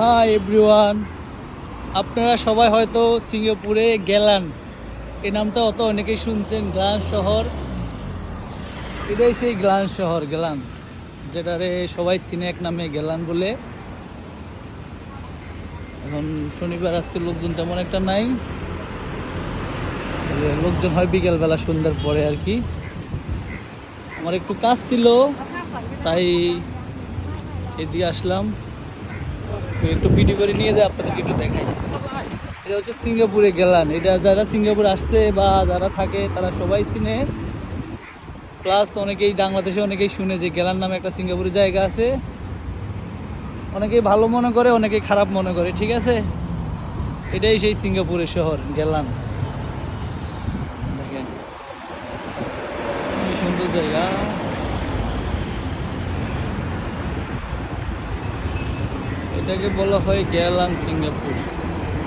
Hi everyone, আপনারা সবাই হয়তো সিঙ্গাপুরে গেলান এই নামটা অত অনেকেই শুনছেন। গ্লান শহর, এটাই সেই গ্লান শহর গেলান, যেটারে সবাই সিনেক নামে গেলান বলে। এখন শনিবার, আজকে লোকজন তেমন একটা নাই, লোকজন হয় বিকেলবেলা সন্ধ্যার পরে আর কি। আমার একটু কাজ ছিল তাই এদিকে আসলাম, একটু ভিডিও করে নিয়ে যায় আপনাদেরকে একটু দেখাই। এটা হচ্ছে সিঙ্গাপুরে গেলান। এটা যারা সিঙ্গাপুর আসছে বা যারা থাকে তারা সবাই চিনে, প্লাস অনেকেই বাংলাদেশে অনেকেই শুনে যে গেলান নামে একটা সিঙ্গাপুরের জায়গা আছে। অনেকেই ভালো মনে করে, অনেকেই খারাপ মনে করে, ঠিক আছে। এটাই সেই সিঙ্গাপুরের শহর গেলান। দেখেন কি সুন্দর জায়গা। এটাকে বলা হয় গেলান সিঙ্গাপুর।